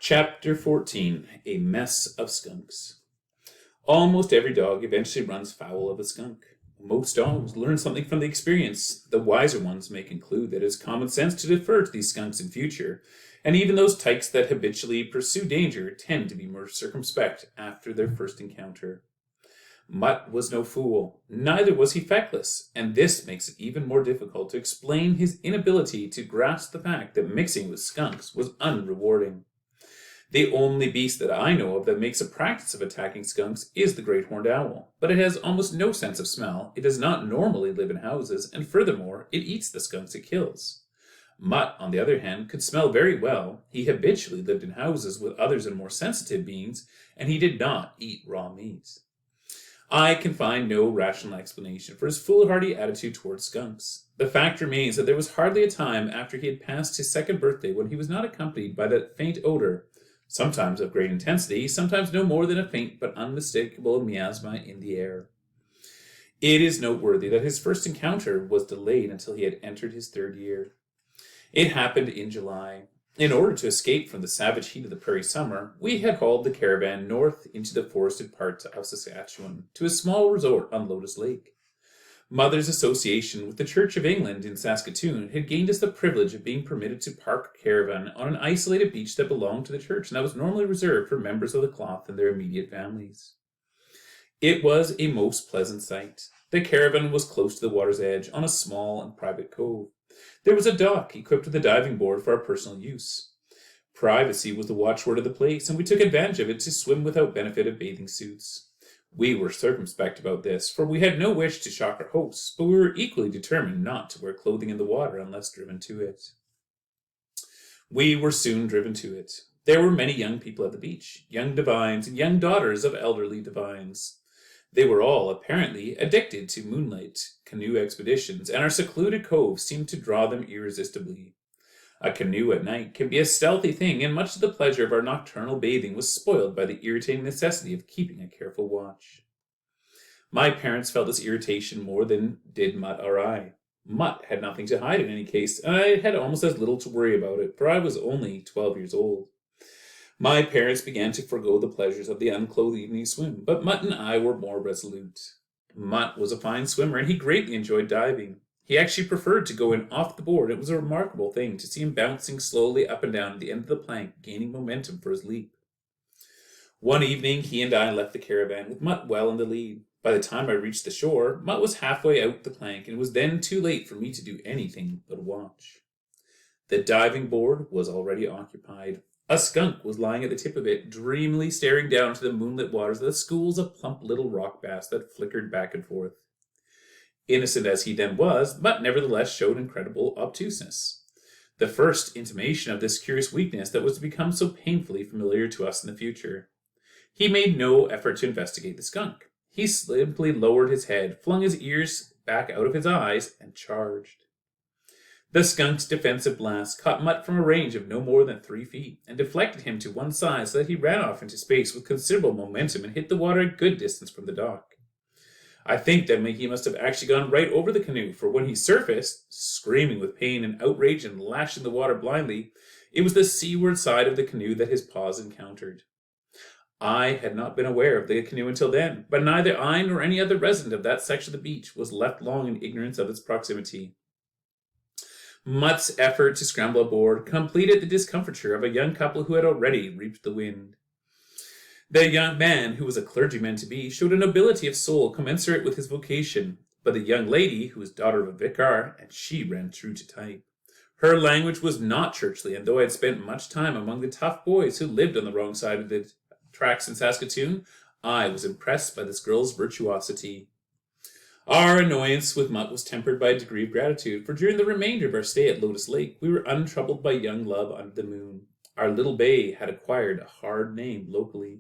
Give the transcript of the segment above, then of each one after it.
Chapter 14. A Mess of Skunks. Almost every dog eventually runs foul of a skunk. Most dogs learn something from the experience. The wiser ones may conclude that it is common sense to defer to these skunks in future, and even those tykes that habitually pursue danger tend to be more circumspect after their first encounter. Mutt was no fool, neither was he feckless, and this makes it even more difficult to explain his inability to grasp the fact that mixing with skunks was unrewarding. The only beast that I know of that makes a practice of attacking skunks is the great horned owl, but it has almost no sense of smell, it does not normally live in houses, and furthermore, it eats the skunks it kills. Mutt, on the other hand, could smell very well, he habitually lived in houses with others and more sensitive beings, and he did not eat raw meat. I can find no rational explanation for his foolhardy attitude towards skunks. The fact remains that there was hardly a time after he had passed his second birthday when he was not accompanied by that faint odor, sometimes of great intensity, sometimes no more than a faint but unmistakable miasma in the air. It is noteworthy that his first encounter was delayed until he had entered his third year. It happened in July. In order to escape from the savage heat of the prairie summer, we had hauled the caravan north into the forested parts of Saskatchewan, to a small resort on Lotus Lake. Mother's association with the Church of England in Saskatoon had gained us the privilege of being permitted to park a caravan on an isolated beach that belonged to the church and that was normally reserved for members of the cloth and their immediate families. It was a most pleasant sight. The caravan was close to the water's edge on a small and private cove. There was a dock equipped with a diving board for our personal use. Privacy was the watchword of the place, and we took advantage of it to swim without benefit of bathing suits. We were circumspect about this, for we had no wish to shock our hosts, but we were equally determined not to wear clothing in the water unless driven to it. We were soon driven to it. There were many young people at the beach, young divines and young daughters of elderly divines. They were all, apparently, addicted to moonlight canoe expeditions, and our secluded cove seemed to draw them irresistibly. A canoe at night can be a stealthy thing, and much of the pleasure of our nocturnal bathing was spoiled by the irritating necessity of keeping a careful watch. My parents felt this irritation more than did Mutt or I. Mutt had nothing to hide in any case, and I had almost as little to worry about it, for I was only 12 years old. My parents began to forego the pleasures of the unclothed evening swim, but Mutt and I were more resolute. Mutt was a fine swimmer, and he greatly enjoyed diving. He actually preferred to go in off the board. It was a remarkable thing to see him bouncing slowly up and down at the end of the plank, gaining momentum for his leap. One evening, he and I left the caravan, with Mutt well in the lead. By the time I reached the shore, Mutt was halfway out the plank, and it was then too late for me to do anything but watch. The diving board was already occupied. A skunk was lying at the tip of it, dreamily staring down to the moonlit waters of the schools of plump little rock bass that flickered back and forth. Innocent as he then was, Mutt nevertheless showed incredible obtuseness. The first intimation of this curious weakness that was to become so painfully familiar to us in the future. He made no effort to investigate the skunk. He simply lowered his head, flung his ears back out of his eyes, and charged. The skunk's defensive blast caught Mutt from a range of no more than 3 feet, and deflected him to one side so that he ran off into space with considerable momentum and hit the water a good distance from the dock. I think that he must have actually gone right over the canoe, for when he surfaced, screaming with pain and outrage and lashing the water blindly, it was the seaward side of the canoe that his paws encountered. I had not been aware of the canoe until then, but neither I nor any other resident of that section of the beach was left long in ignorance of its proximity. Mutt's effort to scramble aboard completed the discomfiture of a young couple who had already reaped the wind. The young man, who was a clergyman-to-be, showed a nobility of soul commensurate with his vocation, but the young lady, who was daughter of a vicar, and she ran true to type. Her language was not churchly, and though I had spent much time among the tough boys who lived on the wrong side of the tracks in Saskatoon, I was impressed by this girl's virtuosity. Our annoyance with Mutt was tempered by a degree of gratitude, for during the remainder of our stay at Lotus Lake, we were untroubled by young love under the moon. Our little bay had acquired a hard name locally.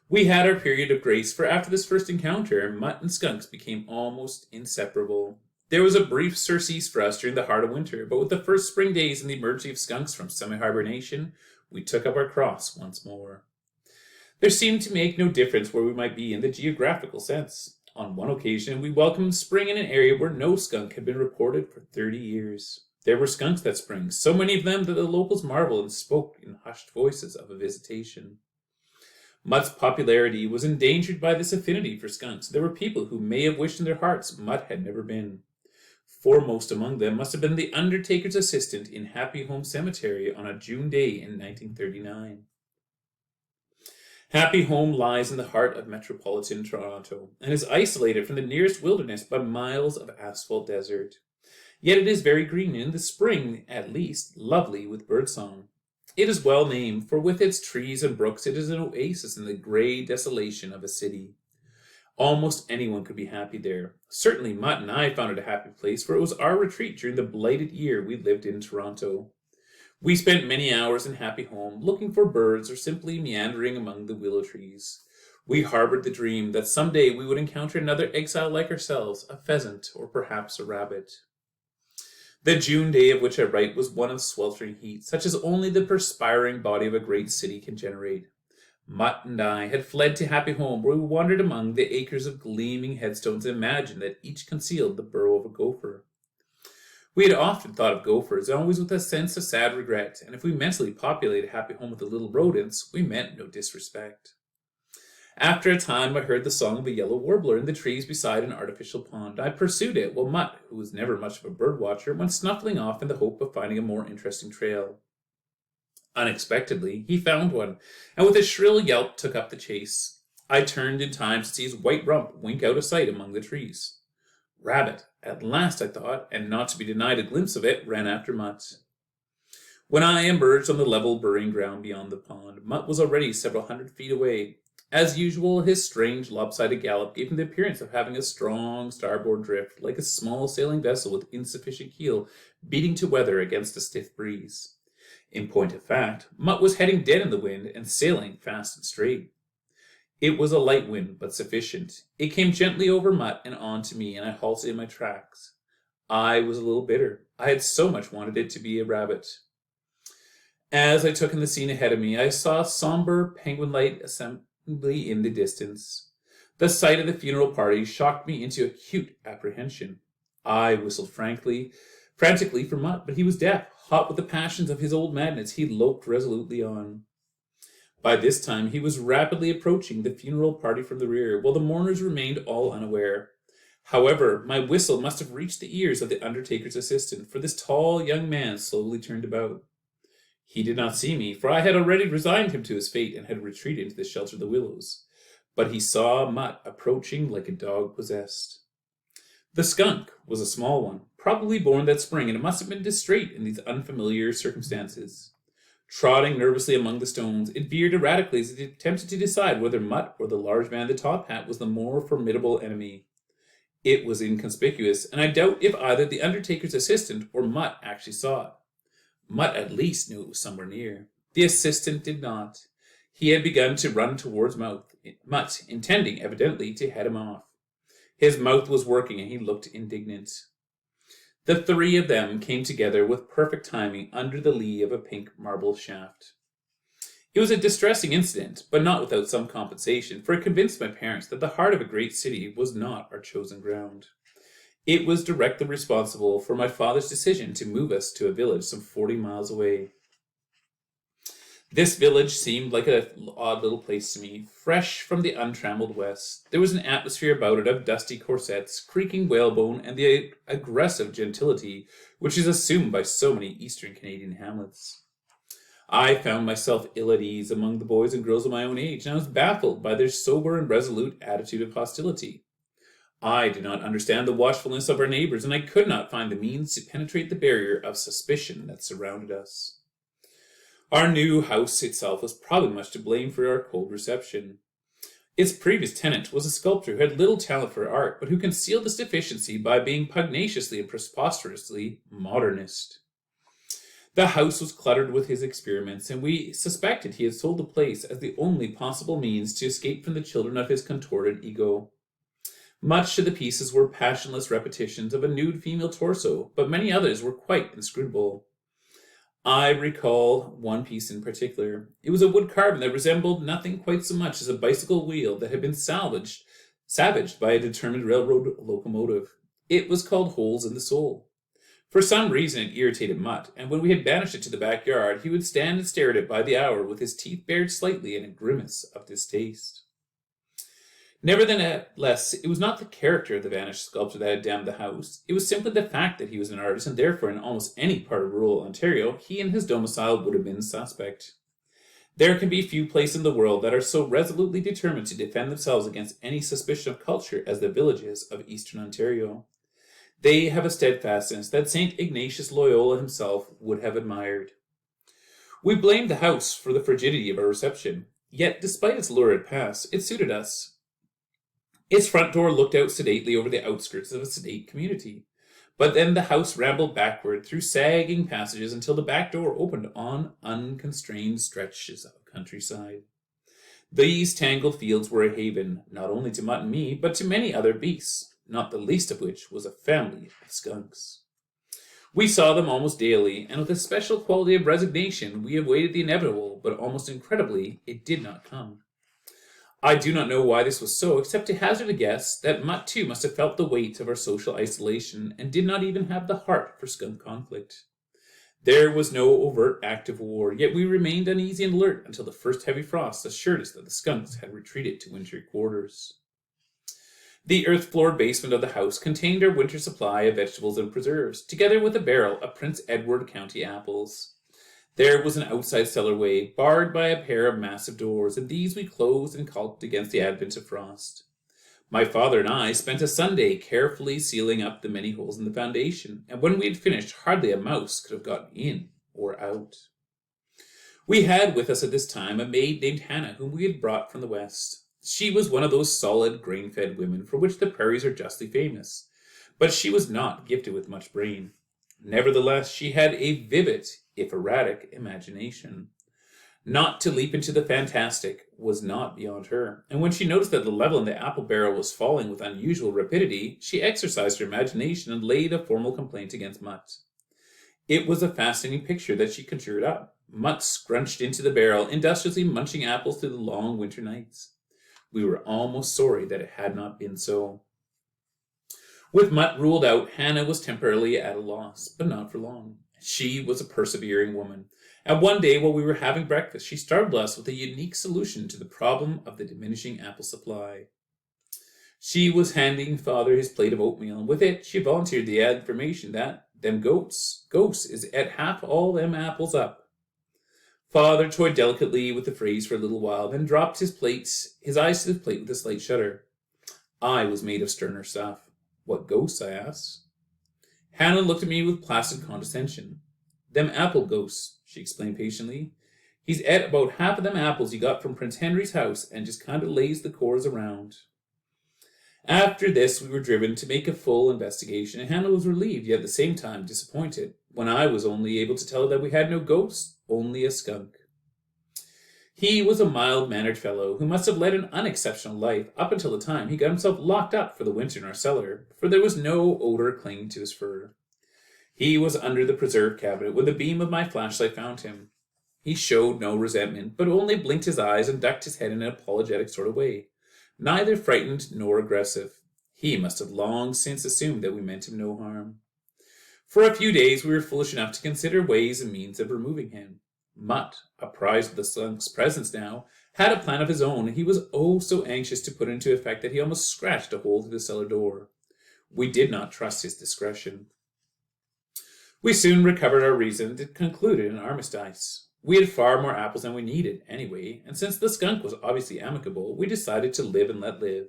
We had our period of grace, for after this first encounter, Mutt and skunks became almost inseparable. There was a brief surcease for us during the heart of winter, but with the first spring days and the emerging of skunks from semi-hibernation, we took up our cross once more. There seemed to make no difference where we might be in the geographical sense. On one occasion, we welcomed spring in an area where no skunk had been reported for 30 years. There were skunks that spring, so many of them that the locals marveled and spoke in hushed voices of a visitation. Mutt's popularity was endangered by this affinity for skunks. There were people who may have wished in their hearts Mutt had never been. Foremost among them must have been the undertaker's assistant in Happy Home Cemetery on a June day in 1939. Happy Home lies in the heart of metropolitan Toronto and is isolated from the nearest wilderness by miles of asphalt desert. Yet it is very green, and in the spring, at least, lovely with birdsong. It is well named, for with its trees and brooks it is an oasis in the grey desolation of a city. Almost anyone could be happy there. Certainly Mutt and I found it a happy place, for it was our retreat during the blighted year we lived in Toronto. We spent many hours in Happy Home, looking for birds or simply meandering among the willow trees. We harbored the dream that someday we would encounter another exile like ourselves, a pheasant or perhaps a rabbit. The June day of which I write was one of sweltering heat, such as only the perspiring body of a great city can generate. Mutt and I had fled to Happy Home, where we wandered among the acres of gleaming headstones and imagined that each concealed the burrow of a gopher. We had often thought of gophers, always with a sense of sad regret, and if we mentally populated Happy Home with the little rodents, we meant no disrespect. After a time I heard the song of a yellow warbler in the trees beside an artificial pond. I pursued it, while Mutt, who was never much of a bird watcher, went snuffling off in the hope of finding a more interesting trail. Unexpectedly, he found one, and with a shrill yelp took up the chase. I turned in time to see his white rump wink out of sight among the trees. Rabbit, at last, I thought, and not to be denied a glimpse of it, ran after Mutt. When I emerged on the level burying ground beyond the pond, Mutt was already several hundred feet away. As usual, his strange lopsided gallop gave him the appearance of having a strong starboard drift, like a small sailing vessel with insufficient keel beating to weather against a stiff breeze. In point of fact, Mutt was heading dead in the wind and sailing fast and straight. It was a light wind, but sufficient. It came gently over Mutt and on to me, and I halted in my tracks. I was a little bitter. I had so much wanted it to be a rabbit. As I took in the scene ahead of me, I saw a somber penguin-like assembly in the distance. The sight of the funeral party shocked me into acute apprehension. I whistled frantically for Mutt, but he was deaf. Hot with the passions of his old madness, he loped resolutely on. By this time he was rapidly approaching the funeral party from the rear, while the mourners remained all unaware. However, my whistle must have reached the ears of the undertaker's assistant, for this tall young man slowly turned about. He did not see me, for I had already resigned him to his fate and had retreated into the shelter of the willows. But he saw Mutt approaching like a dog possessed. The skunk was a small one, probably born that spring, and it must have been distrait in these unfamiliar circumstances. Trotting nervously among the stones, it veered erratically as it attempted to decide whether Mutt or the large man in the top hat was the more formidable enemy. It was inconspicuous, and I doubt if either the undertaker's assistant or Mutt actually saw it. Mutt at least knew it was somewhere near. The assistant did not. He had begun to run towards Mutt, intending, evidently, to head him off. His mouth was working, and he looked indignant. The three of them came together with perfect timing under the lee of a pink marble shaft. It was a distressing incident, but not without some compensation, for it convinced my parents that the heart of a great city was not our chosen ground. It was directly responsible for my father's decision to move us to a village some 40 miles away. This village seemed like an odd little place to me, fresh from the untrammeled west. There was an atmosphere about it of dusty corsets, creaking whalebone, and the aggressive gentility which is assumed by so many eastern Canadian hamlets. I found myself ill at ease among the boys and girls of my own age, and I was baffled by their sober and resolute attitude of hostility. I did not understand the watchfulness of our neighbors, and I could not find the means to penetrate the barrier of suspicion that surrounded us. Our new house itself was probably much to blame for our cold reception. Its previous tenant was a sculptor who had little talent for art, but who concealed this deficiency by being pugnaciously and preposterously modernist. The house was cluttered with his experiments, and we suspected he had sold the place as the only possible means to escape from the children of his contorted ego. Much of the pieces were passionless repetitions of a nude female torso, but many others were quite inscrutable. I recall one piece in particular. It was a wood carving that resembled nothing quite so much as a bicycle wheel that had been savaged by a determined railroad locomotive. It was called Holes in the Soul. For some reason it irritated Mutt, and when we had banished it to the backyard, he would stand and stare at it by the hour with his teeth bared slightly in a grimace of distaste. Nevertheless, it was not the character of the vanished sculptor that had damned the house. It was simply the fact that he was an artist, and therefore in almost any part of rural Ontario, he and his domicile would have been suspect. There can be few places in the world that are so resolutely determined to defend themselves against any suspicion of culture as the villages of eastern Ontario. They have a steadfastness that St. Ignatius Loyola himself would have admired. We blamed the house for the frigidity of our reception, yet despite its lurid past, it suited us. Its front door looked out sedately over the outskirts of a sedate community. But then the house rambled backward through sagging passages until the back door opened on unconstrained stretches of countryside. These tangled fields were a haven, not only to Mutt and me, but to many other beasts, not the least of which was a family of skunks. We saw them almost daily, and with a special quality of resignation we awaited the inevitable, but almost incredibly, it did not come. I do not know why this was so, except to hazard a guess that Mutt too must have felt the weight of our social isolation and did not even have the heart for skunk conflict. There was no overt act of war, yet we remained uneasy and alert until the first heavy frosts assured us that the skunks had retreated to wintry quarters. The earth-floored basement of the house contained our winter supply of vegetables and preserves, together with a barrel of Prince Edward County apples. There was an outside cellarway, barred by a pair of massive doors, and these we closed and caulked against the advent of frost. My father and I spent a Sunday carefully sealing up the many holes in the foundation, and when we had finished, hardly a mouse could have gotten in or out. We had with us at this time a maid named Hannah, whom we had brought from the west. She was one of those solid, grain-fed women for which the prairies are justly famous, but she was not gifted with much brain. Nevertheless, she had a vivid, if erratic, imagination. Not to leap into the fantastic was not beyond her, and when she noticed that the level in the apple barrel was falling with unusual rapidity, she exercised her imagination and laid a formal complaint against Mutt. It was a fascinating picture that she conjured up. Mutt scrunched into the barrel, industriously munching apples through the long winter nights. We were almost sorry that it had not been so. With Mutt ruled out, Hannah was temporarily at a loss, but not for long. She was a persevering woman, and one day while we were having breakfast, she startled us with a unique solution to the problem of the diminishing apple supply. She was handing Father his plate of oatmeal, and with it she volunteered the information that them goats is at half all them apples up. Father toyed delicately with the phrase for a little while, then dropped his eyes to the plate with a slight shudder. I was made of sterner stuff. What ghosts? I asked. Hannah looked at me with placid condescension. Them apple ghosts, she explained patiently. He's et about half of them apples he got from Prince Henry's house and just kind of lays the cores around. After this, we were driven to make a full investigation, and Hannah was relieved, yet at the same time disappointed, when I was only able to tell her that we had no ghost, only a skunk. He was a mild-mannered fellow who must have led an unexceptional life up until the time he got himself locked up for the winter in our cellar, for there was no odor clinging to his fur. He was under the preserve cabinet when the beam of my flashlight found him. He showed no resentment, but only blinked his eyes and ducked his head in an apologetic sort of way, neither frightened nor aggressive. He must have long since assumed that we meant him no harm. For a few days we were foolish enough to consider ways and means of removing him. Mutt, apprised of the skunk's presence now, had a plan of his own, and he was oh so anxious to put it into effect that he almost scratched a hole through the cellar door. We did not trust his discretion. We soon recovered our reason and concluded an armistice. We had far more apples than we needed, anyway, and since the skunk was obviously amicable, we decided to live and let live.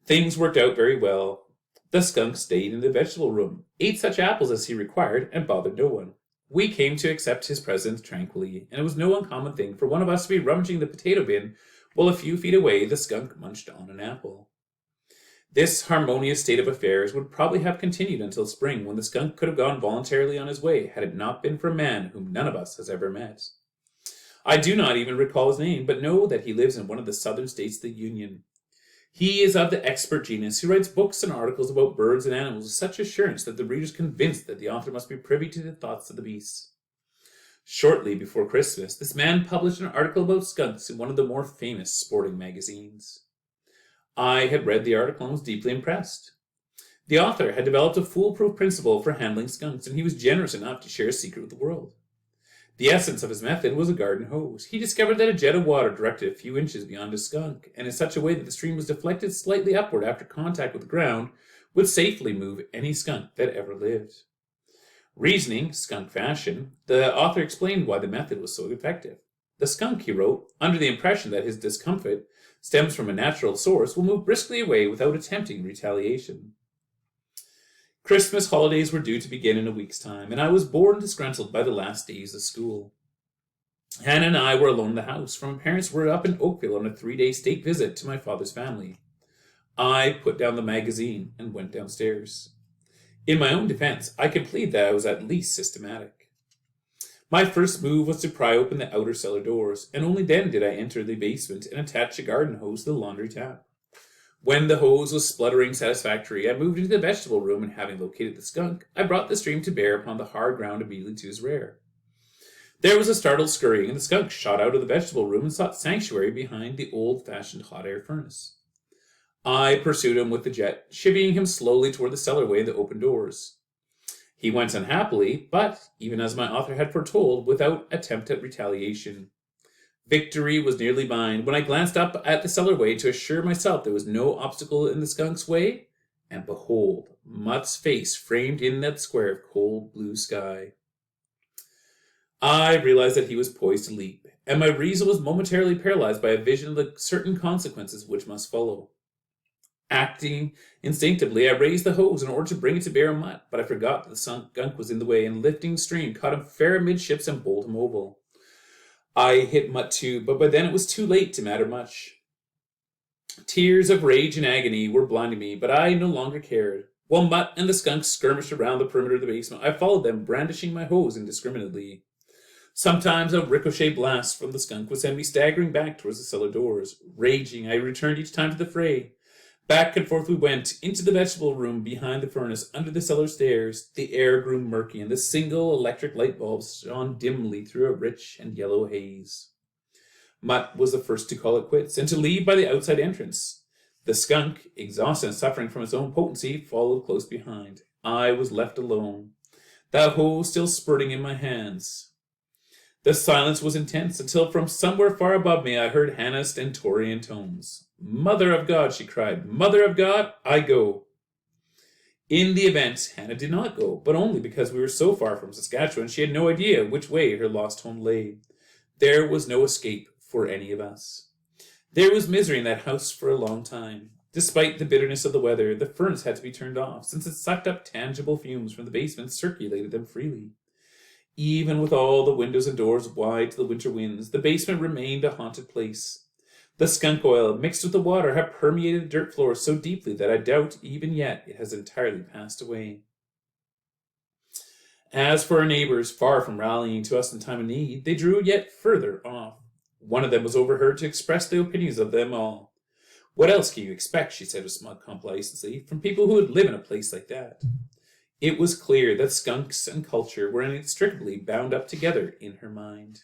Things worked out very well. The skunk stayed in the vegetable room, ate such apples as he required, and bothered no one. We came to accept his presence tranquilly, and it was no uncommon thing for one of us to be rummaging the potato bin, while a few feet away the skunk munched on an apple. This harmonious state of affairs would probably have continued until spring, when the skunk could have gone voluntarily on his way, had it not been for a man whom none of us has ever met. I do not even recall his name, but know that he lives in one of the southern states of the Union. He is of the expert genus who writes books and articles about birds and animals with such assurance that the reader is convinced that the author must be privy to the thoughts of the beasts. Shortly before Christmas, this man published an article about skunks in one of the more famous sporting magazines. I had read the article and was deeply impressed. The author had developed a foolproof principle for handling skunks, and he was generous enough to share his secret with the world. The essence of his method was a garden hose. He discovered that a jet of water directed a few inches beyond a skunk, and in such a way that the stream was deflected slightly upward after contact with the ground, would safely move any skunk that ever lived. Reasoning, skunk fashion, the author explained why the method was so effective. The skunk, he wrote, under the impression that his discomfort stems from a natural source, will move briskly away without attempting retaliation. Christmas holidays were due to begin in a week's time, and I was bored and disgruntled by the last days of school. Hannah and I were alone in the house, for my parents were up in Oakville on a 3-day state visit to my father's family. I put down the magazine and went downstairs. In my own defense, I can plead that I was at least systematic. My first move was to pry open the outer cellar doors, and only then did I enter the basement and attach a garden hose to the laundry tap. When the hose was spluttering satisfactory, I moved into the vegetable room, and having located the skunk, I brought the stream to bear upon the hard ground immediately to his rear. There was a startled scurrying, and the skunk shot out of the vegetable room and sought sanctuary behind the old-fashioned hot air furnace. I pursued him with the jet, chivying him slowly toward the cellarway and the open doors. He went unhappily, but, even as my author had foretold, without attempt at retaliation. Victory was nearly mine when I glanced up at the cellarway to assure myself there was no obstacle in the skunk's way, and behold, Mutt's face framed in that square of cold blue sky. I realized that he was poised to leap, and my reason was momentarily paralyzed by a vision of the certain consequences which must follow. Acting instinctively, I raised the hose in order to bring it to bear on Mutt, but I forgot that the skunk was in the way, and lifting stream caught him fair amidships and bowled him over. I hit Mutt too, but by then it was too late to matter much. Tears of rage and agony were blinding me, but I no longer cared. While Mutt and the skunk skirmished around the perimeter of the basement, I followed them, brandishing my hose indiscriminately. Sometimes a ricochet blast from the skunk would send me staggering back towards the cellar doors. Raging, I returned each time to the fray. Back and forth we went, into the vegetable room behind the furnace, under the cellar stairs. The air grew murky, and the single electric light bulbs shone dimly through a rich and yellow haze. Mutt was the first to call it quits, and to leave by the outside entrance. The skunk, exhausted and suffering from its own potency, followed close behind. I was left alone, the hose still spurting in my hands. The silence was intense, until from somewhere far above me I heard Hannah's stentorian tones. "Mother of God," she cried, "Mother of God, I go." In the event, Hannah did not go, but only because we were so far from Saskatchewan she had no idea which way her lost home lay. There was no escape for any of us. There was misery in that house for a long time. Despite the bitterness of the weather, the furnace had to be turned off, since it sucked up tangible fumes from the basement and circulated them freely. Even with all the windows and doors wide to the winter winds, the basement remained a haunted place. The skunk oil, mixed with the water, had permeated the dirt floor so deeply that I doubt even yet it has entirely passed away. As for our neighbors, far from rallying to us in time of need, they drew yet further off. One of them was overheard to express the opinions of them all. "What else can you expect," she said with smug complacency, "from people who would live in a place like that?" It was clear that skunks and culture were inextricably bound up together in her mind.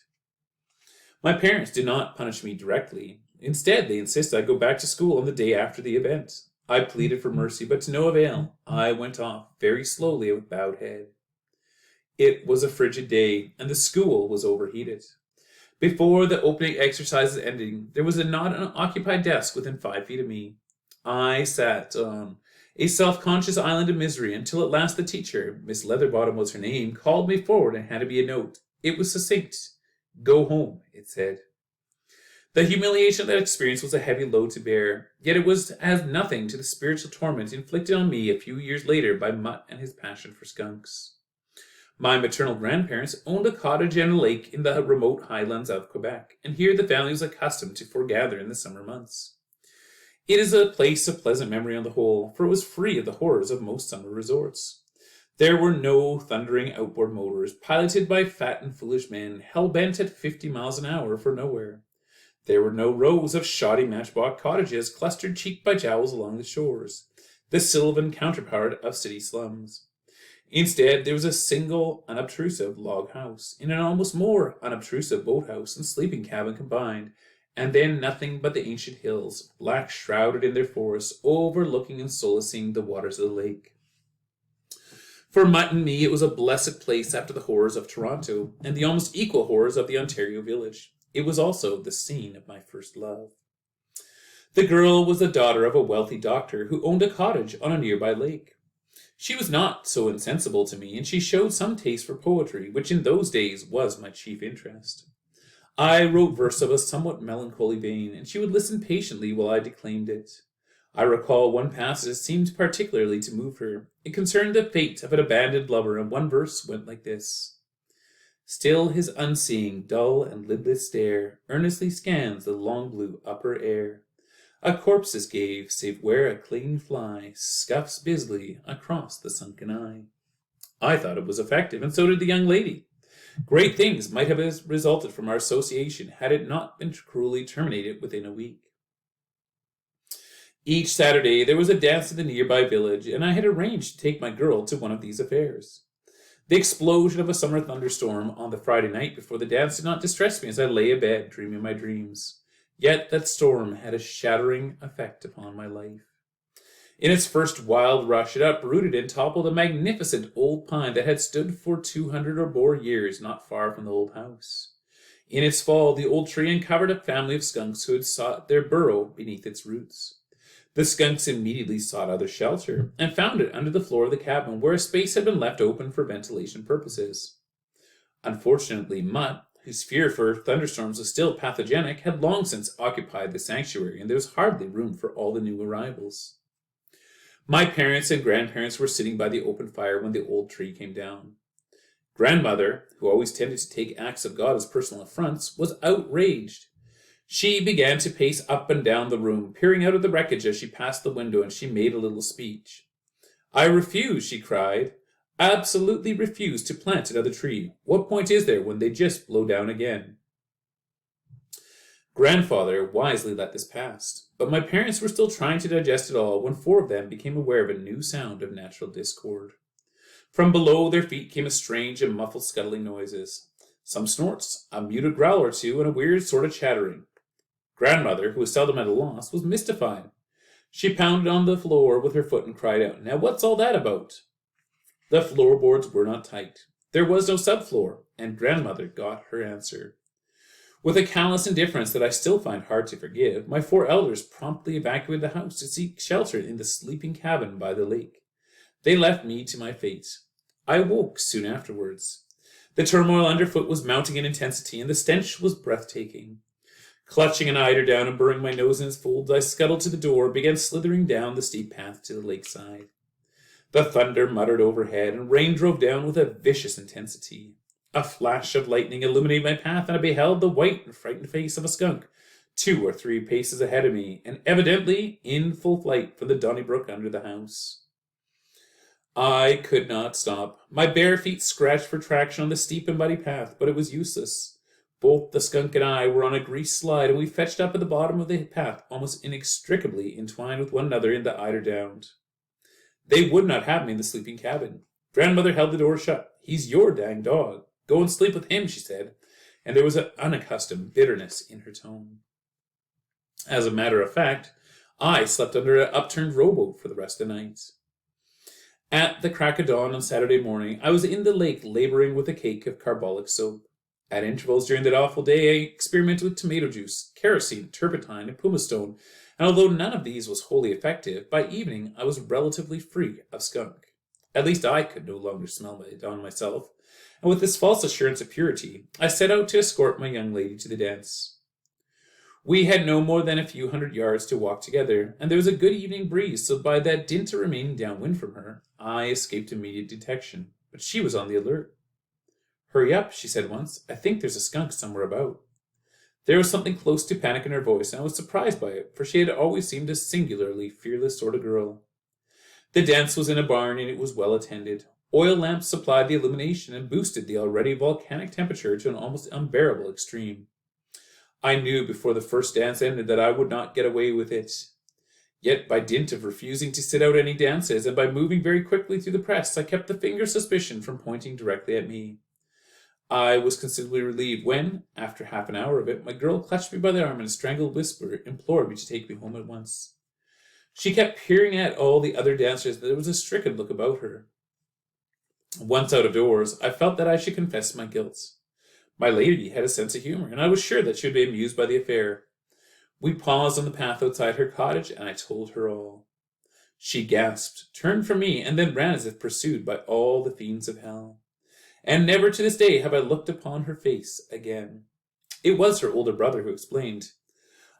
My parents did not punish me directly. Instead, they insisted I go back to school on the day after the event. I pleaded for mercy, but to no avail. I went off, very slowly with bowed head. It was a frigid day, and the school was overheated. Before the opening exercises ending, there was not an occupied desk within 5 feet of me. I sat on a self-conscious island of misery until at last the teacher, Miss Leatherbottom was her name, called me forward and handed me a note. It was succinct. "Go home," it said. The humiliation of that experience was a heavy load to bear, yet it was as nothing to the spiritual torment inflicted on me a few years later by Mutt and his passion for skunks. My maternal grandparents owned a cottage and a lake in the remote highlands of Quebec, and here the family was accustomed to foregather in the summer months. It is a place of pleasant memory on the whole, for it was free of the horrors of most summer resorts. There were no thundering outboard motors, piloted by fat and foolish men, hell-bent at 50 miles an hour for nowhere. There were no rows of shoddy matchbox cottages clustered cheek by jowls along the shores, the sylvan counterpart of city slums. Instead, there was a single, unobtrusive log house, in an almost more unobtrusive boathouse and sleeping cabin combined, and then nothing but the ancient hills, black shrouded in their forests, overlooking and solacing the waters of the lake. For Mutt and me, it was a blessed place after the horrors of Toronto, and the almost equal horrors of the Ontario village. It was also the scene of my first love. The girl was the daughter of a wealthy doctor who owned a cottage on a nearby lake. She was not so insensible to me, and she showed some taste for poetry, which in those days was my chief interest. I wrote verse of a somewhat melancholy vein, and she would listen patiently while I declaimed it. I recall one passage that seemed particularly to move her. It concerned the fate of an abandoned lover, and one verse went like this. Still his unseeing, dull and lidless stare earnestly scans the long blue upper air. A corpse's gave, save where a clinging fly scuffs busily across the sunken eye. I thought it was effective, and so did the young lady. Great things might have resulted from our association had it not been cruelly terminated within a week. Each Saturday there was a dance in the nearby village, and I had arranged to take my girl to one of these affairs. The explosion of a summer thunderstorm on the Friday night before the dance did not distress me as I lay abed dreaming my dreams. Yet that storm had a shattering effect upon my life. In its first wild rush, it uprooted and toppled a magnificent old pine that had stood for 200 or more years not far from the old house. In its fall, the old tree uncovered a family of skunks who had sought their burrow beneath its roots. The skunks immediately sought other shelter and found it under the floor of the cabin, where a space had been left open for ventilation purposes. Unfortunately, Mutt, whose fear for thunderstorms was still pathogenic, had long since occupied the sanctuary, and there was hardly room for all the new arrivals. My parents and grandparents were sitting by the open fire when the old tree came down. Grandmother, who always tended to take acts of God as personal affronts, was outraged. She began to pace up and down the room, peering out of the wreckage as she passed the window, and she made a little speech. "I refuse," she cried. "Absolutely refuse to plant another tree. What point is there when they just blow down again?" Grandfather wisely let this pass, but my parents were still trying to digest it all when four of them became aware of a new sound of natural discord. From below their feet came a strange and muffled scuttling noises. Some snorts, a muted growl or two, and a weird sort of chattering. Grandmother, who was seldom at a loss, was mystified. She pounded on the floor with her foot and cried out, "Now what's all that about?" The floorboards were not tight. There was no subfloor, and Grandmother got her answer. With a callous indifference that I still find hard to forgive, my four elders promptly evacuated the house to seek shelter in the sleeping cabin by the lake. They left me to my fate. I awoke soon afterwards. The turmoil underfoot was mounting in intensity, and the stench was breathtaking. Clutching an eider down and burying my nose in its folds, I scuttled to the door and began slithering down the steep path to the lakeside. The thunder muttered overhead, and rain drove down with a vicious intensity. A flash of lightning illuminated my path, and I beheld the white and frightened face of a skunk, 2 or 3 paces ahead of me, and evidently in full flight for the Donnybrook under the house. I could not stop. My bare feet scratched for traction on the steep and muddy path, but it was useless. Both the skunk and I were on a greased slide, and we fetched up at the bottom of the path, almost inextricably entwined with one another in the eider down. They would not have me in the sleeping cabin. Grandmother held the door shut. "He's your dang dog. Go and sleep with him," she said, and there was an unaccustomed bitterness in her tone. As a matter of fact, I slept under an upturned rowboat for the rest of the night. At the crack of dawn on Saturday morning, I was in the lake laboring with a cake of carbolic soap. At intervals during that awful day, I experimented with tomato juice, kerosene, turpentine, and pumastone, and although none of these was wholly effective, by evening I was relatively free of skunk. At least I could no longer smell it on myself, and with this false assurance of purity, I set out to escort my young lady to the dance. We had no more than a few hundred yards to walk together, and there was a good evening breeze, so by that dint of remaining downwind from her, I escaped immediate detection. But she was on the alert. "Hurry up," she said once. "I think there's a skunk somewhere about." There was something close to panic in her voice, and I was surprised by it, for she had always seemed a singularly fearless sort of girl. The dance was in a barn, and it was well attended. Oil lamps supplied the illumination and boosted the already volcanic temperature to an almost unbearable extreme. I knew before the first dance ended that I would not get away with it. Yet by dint of refusing to sit out any dances, and by moving very quickly through the press, I kept the finger of suspicion from pointing directly at me. I was considerably relieved when, after half an hour of it, my girl clutched me by the arm and in a strangled whisper implored me to take me home at once. She kept peering at all the other dancers, but there was a stricken look about her. Once out of doors, I felt that I should confess my guilt. My lady had a sense of humor, and I was sure that she would be amused by the affair. We paused on the path outside her cottage, and I told her all. She gasped, turned from me, and then ran as if pursued by all the fiends of hell. And never to this day have I looked upon her face again. It was her older brother who explained.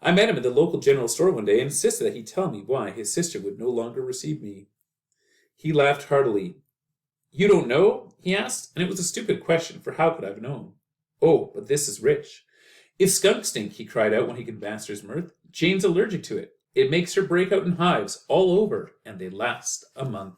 I met him at the local general store one day and insisted that he tell me why his sister would no longer receive me. He laughed heartily. You don't know? He asked, and it was a stupid question, for how could I have known? Oh, but this is rich. If skunks stink, he cried out when he could master his mirth, Jane's allergic to it. It makes her break out in hives all over, and they last a month.